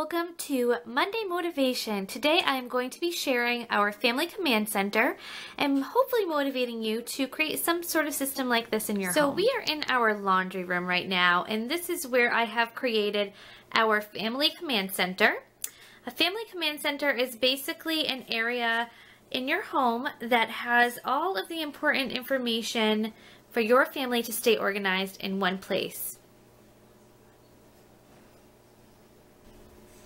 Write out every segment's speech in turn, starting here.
welcome to Monday Motivation. Today I am going to be sharing our Family Command Center and hopefully motivating you to create some sort of system like this in your home. So we are in our laundry room right now, and this is where I have created our Family Command Center. A Family Command Center is basically an area in your home that has all of the important information for your family to stay organized in one place.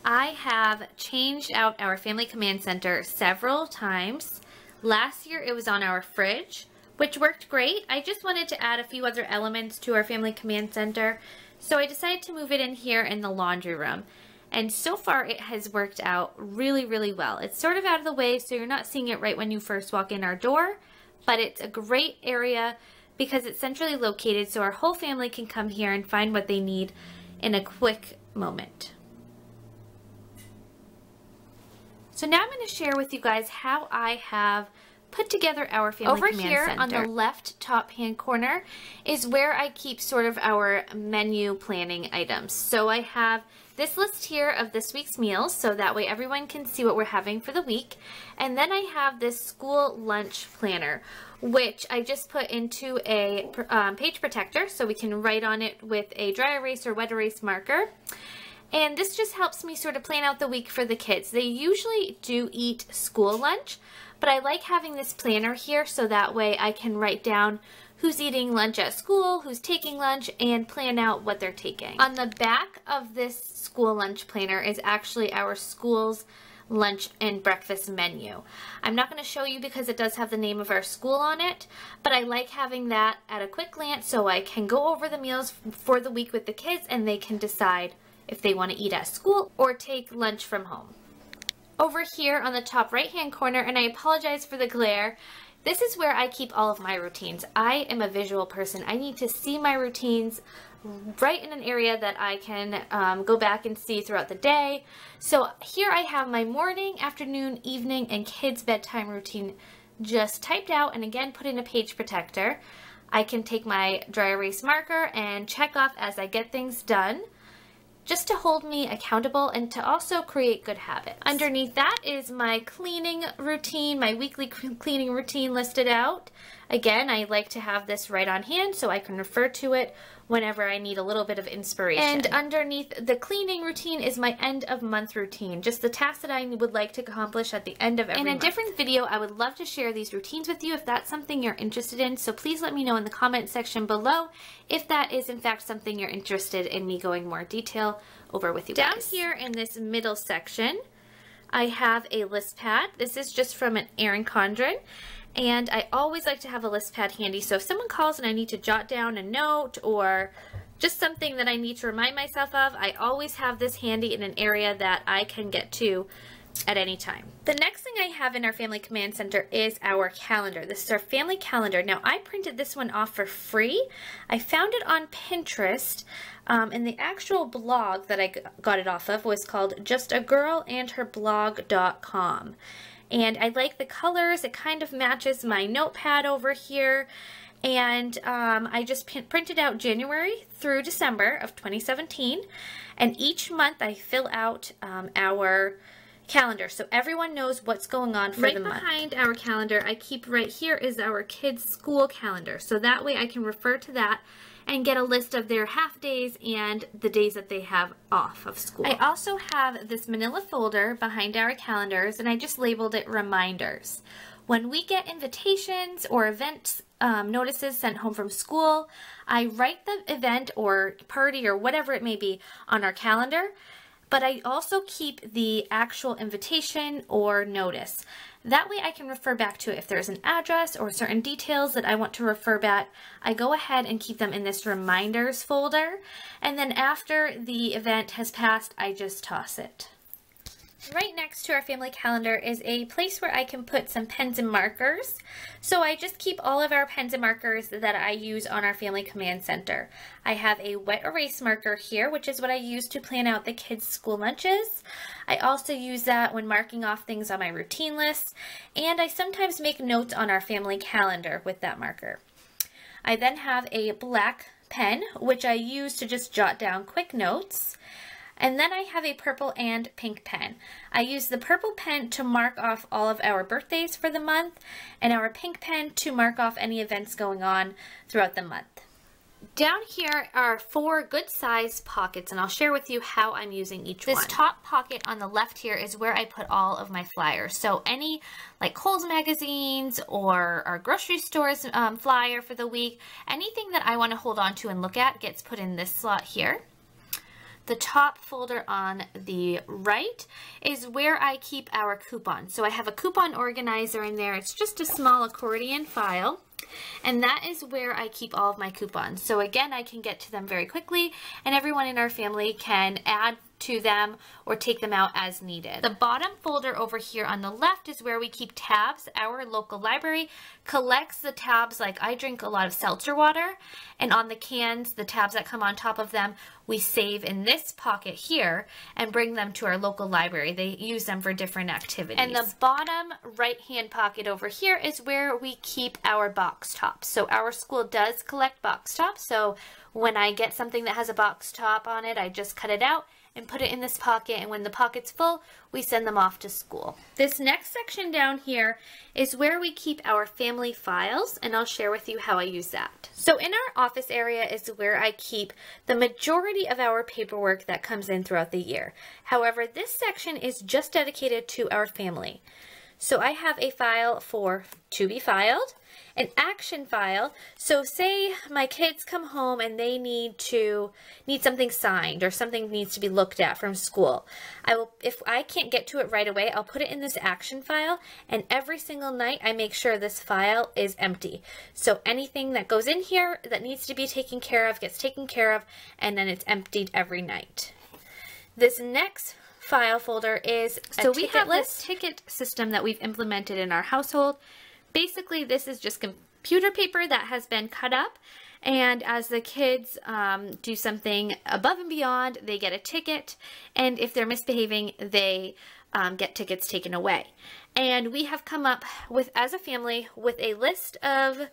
I have changed out our Family Command Center several times. Last year it was on our fridge, which worked great. I just wanted to add a few other elements to our Family Command Center, so I decided to move it in here in the laundry room. And so far it has worked out really well. It's sort of out of the way, so you're not seeing it right when you first walk in our door, but it's a great area because it's centrally located, so our whole family can come here and find what they need in a quick moment. So now I'm going to share with you guys how I have put together our Family Command Center. Over here on the left top hand corner is where I keep sort of our menu planning items. So I have this list here of this week's meals, so that way everyone can see what we're having for the week. And then I have this school lunch planner, which I just put into a page protector so we can write on it with a dry erase or wet erase marker. And this just helps me sort of plan out the week for the kids. They usually do eat school lunch, but I like having this planner here so that way I can write down who's eating lunch at school, who's taking lunch, and plan out what they're taking. On the back of this school lunch planner is actually our school's lunch and breakfast menu. I'm not going to show you because it does have the name of our school on it, but I like having that at a quick glance so I can go over the meals for the week with the kids and they can decide if they want to eat at school or take lunch from home. Over here on the top right hand corner, and I apologize for the glare, this is where I keep all of my routines. I am a visual person. I need to see my routines right in an area that I can go back and see throughout the day. So here I have my morning, afternoon, evening, and kids' bedtime routine just typed out and again put in a page protector. I can take my dry erase marker and check off as I get things done, just to hold me accountable and to also create good habits. Underneath that is my cleaning routine, my weekly cleaning routine listed out. Again, I like to have this right on hand so I can refer to it whenever I need a little bit of inspiration. And underneath the cleaning routine is my end of month routine, just the tasks that I would like to accomplish at the end of every month. In a different video, I would love to share these routines with you if that's something you're interested in, so please let me know in the comment section below if that is in fact something you're interested in me going more detail over with you guys. Down here in this middle section, I have a list pad. This is just from an Erin Condren. And I always like to have a list pad handy, so if someone calls and I need to jot down a note or just something that I need to remind myself of, I always have this handy in an area that I can get to at any time. The next thing I have in our Family Command Center is our calendar. This is our family calendar. Now I printed this one off for free. I found it on Pinterest, and the actual blog that I got it off of was called justagirlandherblog.com. And I like the colors. It kind of matches my notepad over here. And I just printed out January through December of 2017. And each month I fill out our calendar so everyone knows what's going on for the month. Right behind our calendar I keep right here is our kids' school calendar. So that way I can refer to that and get a list of their half days and the days that they have off of school. I also have this manila folder behind our calendars, and I just labeled it reminders. When we get invitations or events notices sent home from school, I write the event or party or whatever it may be on our calendar, but I also keep the actual invitation or notice. That way I can refer back to it. If there's an address or certain details that I want to refer back, I go ahead and keep them in this reminders folder. And then after the event has passed, I just toss it. Right next to our family calendar is a place where I can put some pens and markers. So I just keep all of our pens and markers that I use on our Family Command Center. I have a wet erase marker here, which is what I use to plan out the kids' school lunches. I also use that when marking off things on my routine list, and I sometimes make notes on our family calendar with that marker. I then have a black pen, which I use to just jot down quick notes. And then I have a purple and pink pen. I use the purple pen to mark off all of our birthdays for the month, and our pink pen to mark off any events going on throughout the month. Down here are 4 good sized pockets, and I'll share with you how I'm using each one. This top pocket on the left here is where I put all of my flyers. So any like Kohl's magazines or our grocery store's flyer for the week, anything that I want to hold on to and look at gets put in this slot here. The top folder on the right is where I keep our coupons. So I have a coupon organizer in there. It's just a small accordion file. And that is where I keep all of my coupons. So again, I can get to them very quickly, and everyone in our family can add to them or take them out as needed. The bottom folder over here on the left is where we keep tabs. Our local library collects the tabs, like I drink a lot of seltzer water, and on the cans, the tabs that come on top of them, we save in this pocket here and bring them to our local library. They use them for different activities. And the bottom right-hand pocket over here is where we keep our box tops. So our school does collect box tops. So when I get something that has a box top on it, I just cut it out and put it in this pocket, and when the pocket's full, we send them off to school. This next section down here is where we keep our family files, and I'll share with you how I use that. So in our office area is where I keep the majority of our paperwork that comes in throughout the year. However, this section is just dedicated to our family. So I have a file for to be filed, an action file. So say my kids come home and they need something signed or something needs to be looked at from school. If I can't get to it right away, I'll put it in this action file, and every single night I make sure this file is empty. So anything that goes in here that needs to be taken care of gets taken care of, and then it's emptied every night. This next file folder is so we have this ticket system that we've implemented in our household. Basically, this is just computer paper that has been cut up, and as the kids do something above and beyond, they get a ticket, and if they're misbehaving, they get tickets taken away. And we have come up with, as a family, with a list of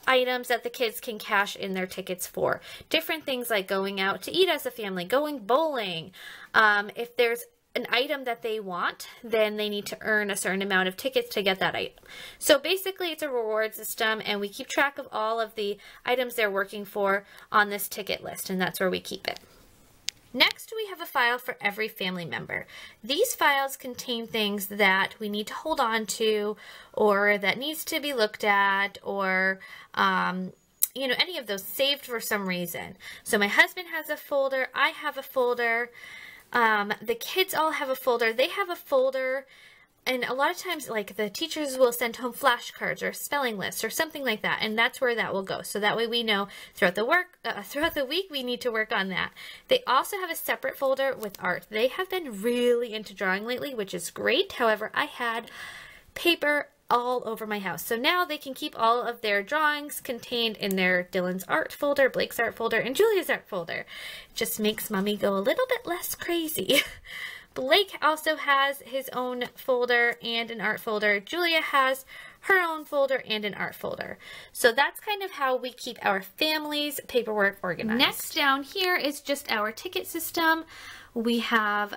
items that the kids can cash in their tickets for. Different things like going out to eat as a family, going bowling. If there's an item that they want, then they need to earn a certain amount of tickets to get that item. So basically it's a reward system, and we keep track of all of the items they're working for on this ticket list, and that's where we keep it. Next, we have a file for every family member. These files contain things that we need to hold on to, or that needs to be looked at, or you know, any of those saved for some reason. So my husband has a folder, I have a folder, the kids all have a folder, they have a folder, and a lot of times, like, the teachers will send home flashcards or spelling lists or something like that, and that's where that will go. So that way we know throughout the week we need to work on that. They also have a separate folder with art. They have been really into drawing lately, which is great. However, I had paper all over my house. So now they can keep all of their drawings contained in their Dylan's art folder, Blake's art folder, and Julia's art folder. It just makes mommy go a little bit less crazy. Blake also has his own folder and an art folder. Julia has her own folder and an art folder. So that's kind of how we keep our family's paperwork organized. Next down here is just our ticket system. We have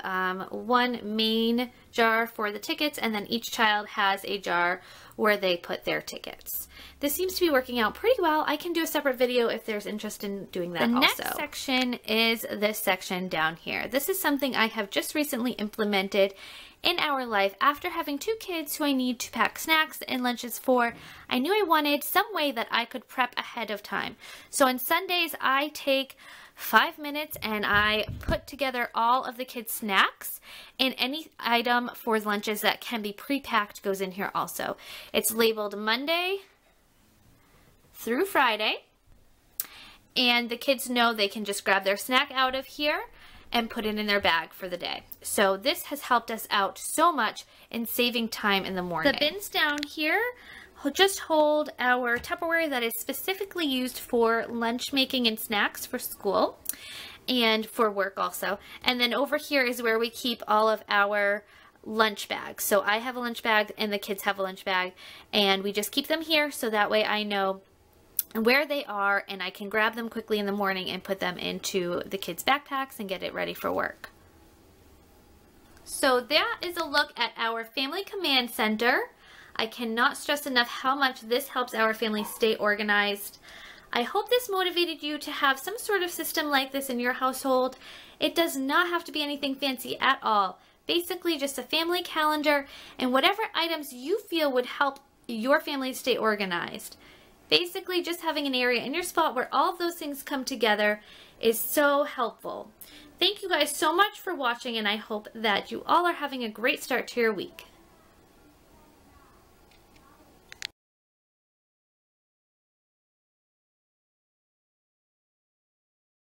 one main jar for the tickets, and then each child has a jar where they put their tickets. This seems to be working out pretty well. I can do a separate video if there's interest in doing that also. The next section is this section down here. This is something I have just recently implemented in our life after having 2 kids who I need to pack snacks and lunches for. I knew I wanted some way that I could prep ahead of time. So on Sundays, I take 5 minutes and I put together all of the kids' snacks, and any item for lunches that can be pre-packed goes in here also. It's labeled Monday through Friday, and the kids know they can just grab their snack out of here and put it in their bag for the day. So this has helped us out so much in saving time in the morning. The bins down here just hold our Tupperware that is specifically used for lunch making and snacks for school and for work also. And then over here is where we keep all of our lunch bags. So I have a lunch bag and the kids have a lunch bag, and we just keep them here so that way I know where they are and I can grab them quickly in the morning and put them into the kids' backpacks and get it ready for work. So that is a look at our Family Command Center. I cannot stress enough how much this helps our family stay organized. I hope this motivated you to have some sort of system like this in your household. It does not have to be anything fancy at all. Basically just a family calendar and whatever items you feel would help your family stay organized. Basically just having an area in your spot where all of those things come together is so helpful. Thank you guys so much for watching, and I hope that you all are having a great start to your week.